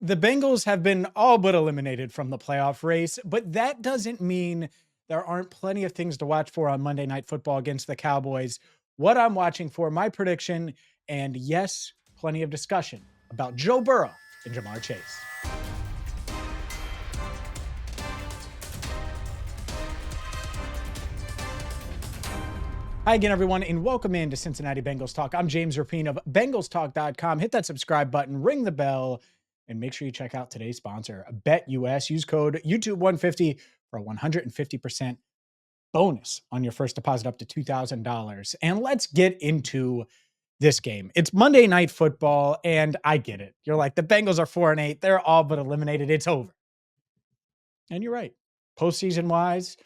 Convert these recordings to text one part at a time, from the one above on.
The Bengals have been all but eliminated from the playoff race, but that doesn't mean there aren't plenty of things to watch for on Monday Night Football against the Cowboys. What I'm watching for, my prediction, and yes, plenty of discussion about Joe Burrow and Jamar Chase. Hi again, everyone, and welcome into Cincinnati Bengals Talk. I'm James Rapien of BengalsTalk.com. Hit that subscribe button, ring the bell, and make sure you check out today's sponsor, BetUS. Use code YouTube150 for a 150% bonus on your first deposit up to $2,000. And let's get into this game. It's Monday Night Football, and I get it. You're like, the Bengals are 4-8. They're all but eliminated. It's over. And you're right. Postseason-wise,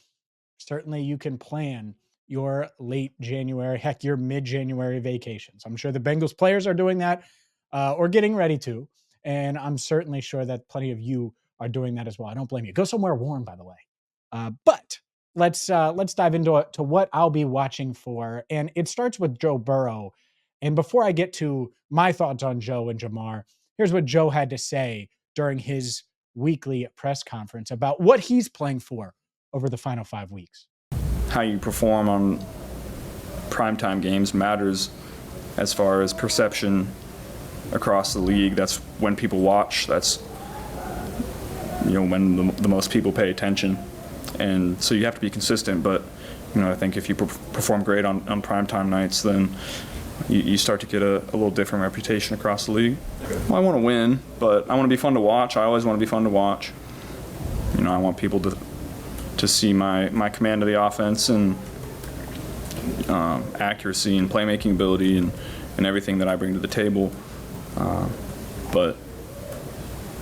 certainly you can plan your late January, heck, your mid-January vacations. I'm sure the Bengals players are doing that or getting ready to. And I'm certainly sure that plenty of you are doing that as well. I don't blame you. Go somewhere warm, by the way. But let's dive into what I'll be watching for. And it starts with Joe Burrow. And before I get to my thoughts on Joe and Jamar, here's what Joe had to say during his weekly press conference about what he's playing for over the final 5 weeks. How you perform on primetime games matters as far as perception across the league. That's when people watch. That's when the most people pay attention. And so you have to be consistent. But I think if you perform great on primetime nights, then you start to get a little different reputation across the league. Well, I want to win, but I want to be fun to watch. I always want to be fun to watch. I want people to see my command of the offense and accuracy and playmaking ability and everything that I bring to the table. But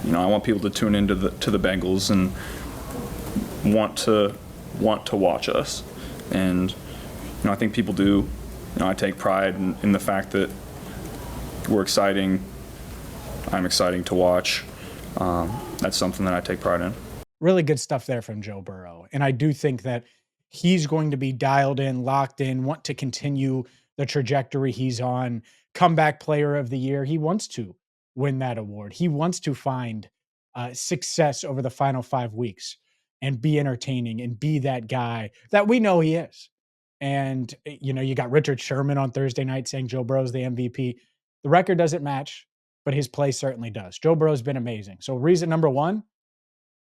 I want people to tune into the Bengals and want to watch us. And I think people do. I take pride in the fact that we're exciting. I'm exciting to watch. That's something that I take pride in. Really good stuff there from Joe Burrow. And I do think that he's going to be dialed in, locked in, want to continue the trajectory he's on. Comeback player of the year. He wants to win that award. He wants to find success over the final 5 weeks and be entertaining and be that guy that we know he is. And, you got Richard Sherman on Thursday night saying Joe Burrow's the MVP. The record doesn't match, but his play certainly does. Joe Burrow's been amazing. So reason number one,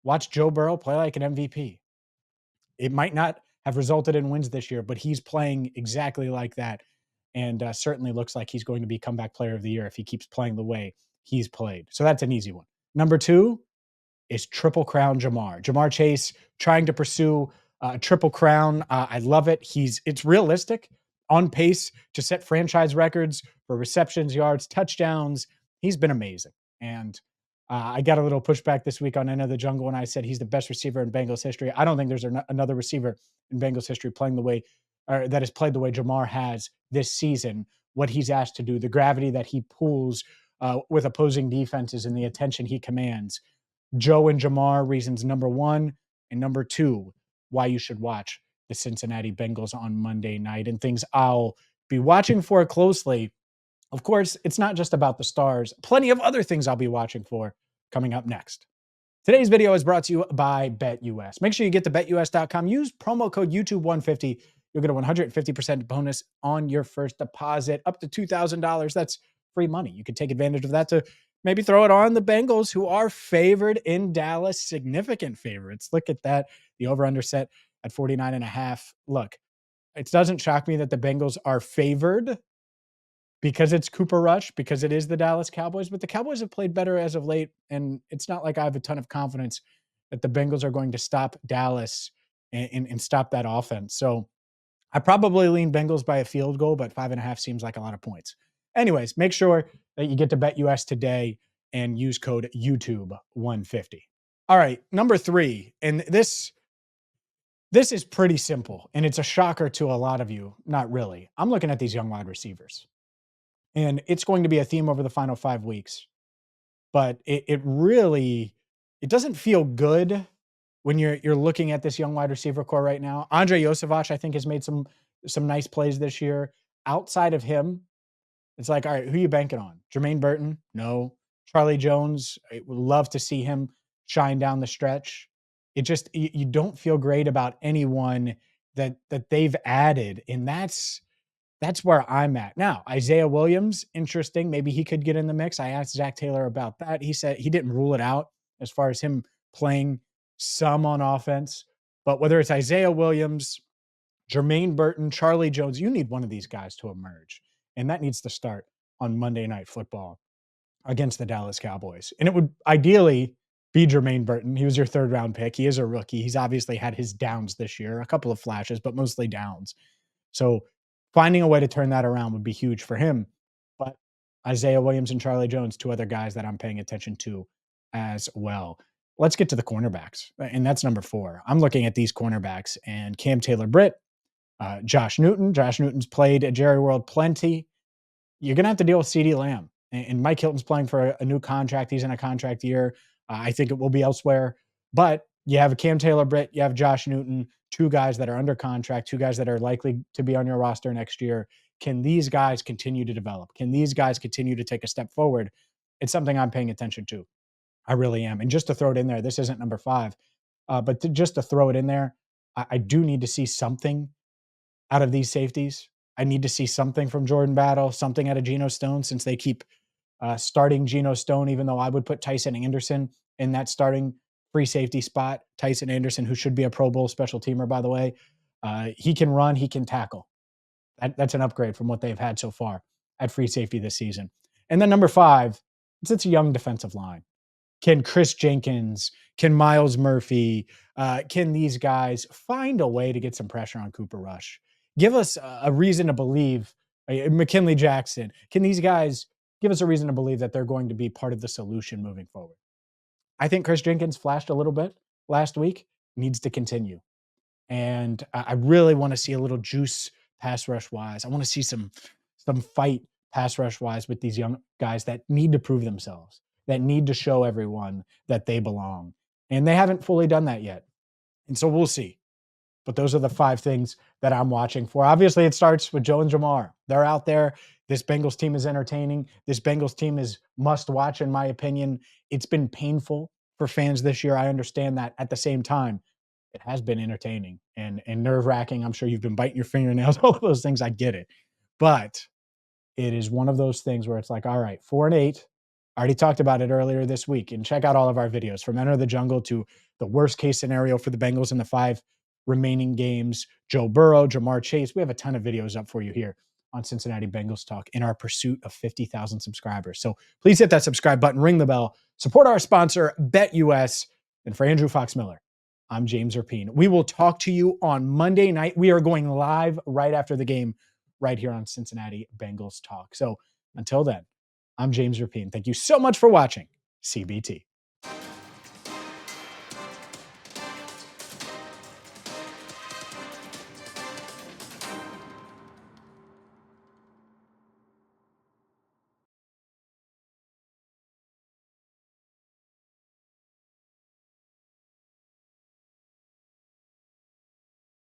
watch Joe Burrow play like an MVP. It might not have resulted in wins this year, but he's playing exactly like that. And certainly looks like he's going to be comeback player of the year if he keeps playing the way he's played. So that's an easy one. Number two is Triple Crown Jamar. Jamar Chase trying to pursue a Triple Crown. I love it. It's realistic, on pace to set franchise records for receptions, yards, touchdowns. He's been amazing. And I got a little pushback this week on End of the Jungle when I said he's the best receiver in Bengals history. I don't think there's another receiver in Bengals history playing the way, or that has played the way Jamar has this season. What he's asked to do, the gravity that he pulls with opposing defenses and the attention he commands. Joe and Jamar, reasons number one, and number two, why you should watch the Cincinnati Bengals on Monday night, and things I'll be watching for closely. Of course, it's not just about the stars. Plenty of other things I'll be watching for coming up next. Today's video is brought to you by BetUS. Make sure you get to BetUS.com. Use promo code YouTube150. You'll get a 150% bonus on your first deposit, up to $2,000. That's free money. You can take advantage of that to maybe throw it on the Bengals, who are favored in Dallas, significant favorites. Look at that. The over-under set at 49.5. Look, it doesn't shock me that the Bengals are favored because it's Cooper Rush, because it is the Dallas Cowboys, but the Cowboys have played better as of late, and it's not like I have a ton of confidence that the Bengals are going to stop Dallas and stop that offense. So I probably lean Bengals by a field goal, but 5.5 seems like a lot of points. Anyways, make sure that you get to BetUS today and use code YouTube150. All right, number three, and this is pretty simple, and it's a shocker to a lot of you. Not really. I'm looking at these young wide receivers. And it's going to be a theme over the final 5 weeks. But it doesn't feel good when you're looking at this young wide receiver core right now. Andre Yosevich, I think, has made some nice plays this year. Outside of him, it's like, all right, who are you banking on? Jermaine Burton? No. Charlie Jones, I would love to see him shine down the stretch. It just you don't feel great about anyone that they've added, and that's where I'm at. Now, Isaiah Williams, interesting. Maybe he could get in the mix. I asked Zach Taylor about that. He said he didn't rule it out as far as him playing some on offense. But whether it's Isaiah Williams, Jermaine Burton, Charlie Jones, you need one of these guys to emerge. And that needs to start on Monday Night Football against the Dallas Cowboys. And it would ideally be Jermaine Burton. He was your third round pick. He is a rookie. He's obviously had his downs this year, a couple of flashes, but mostly downs. So finding a way to turn that around would be huge for him. But Isaiah Williams and Charlie Jones, two other guys that I'm paying attention to as well. Let's get to the cornerbacks, and that's number 4. I'm looking at these cornerbacks and Cam Taylor-Britt, Josh Newton. Josh Newton's played at Jerry World plenty. You're going to have to deal with CeeDee Lamb. And Mike Hilton's playing for a new contract. He's in a contract year. I think it will be elsewhere. But you have Cam Taylor-Britt, you have Josh Newton, two guys that are under contract, two guys that are likely to be on your roster next year. Can these guys continue to develop? Can these guys continue to take a step forward? It's something I'm paying attention to. I really am. And just to throw it in there, this isn't number 5, but just to throw it in there, I do need to see something out of these safeties. I need to see something from Jordan Battle, something out of Geno Stone, since they keep starting Geno Stone, even though I would put Tyson Anderson in that starting free safety spot. Tyson Anderson, who should be a Pro Bowl special teamer, by the way. He can run, he can tackle. That's an upgrade from what they've had so far at free safety this season. And then number 5, it's a young defensive line. Can Chris Jenkins, can Miles Murphy, can these guys find a way to get some pressure on Cooper Rush? Give us a reason to believe, McKinley Jackson, can these guys give us a reason to believe that they're going to be part of the solution moving forward? I think Chris Jenkins flashed a little bit last week, needs to continue. And I really want to see a little juice pass rush wise. I want to see some fight pass rush wise with these young guys that need to prove themselves, that need to show everyone that they belong. And they haven't fully done that yet. And so we'll see. But those are the 5 things that I'm watching for. Obviously, it starts with Joe and Jamar. They're out there. This Bengals team is entertaining. This Bengals team is must watch, in my opinion. It's been painful for fans this year. I understand that. At the same time, it has been entertaining and nerve-wracking. I'm sure you've been biting your fingernails, all of those things. I get it. But it is one of those things where it's like, all right, 4-8. I already talked about it earlier this week. And check out all of our videos from Enter the Jungle to the worst case scenario for the Bengals in the 5 remaining games. Joe Burrow, Jamar Chase. We have a ton of videos up for you here on Cincinnati Bengals Talk in our pursuit of 50,000 subscribers. So please hit that subscribe button, ring the bell, support our sponsor, BetUS. And for Andrew Fox Miller, I'm James Rapien. We will talk to you on Monday night. We are going live right after the game right here on Cincinnati Bengals Talk. So until then, I'm James Rapien. Thank you so much for watching CBT.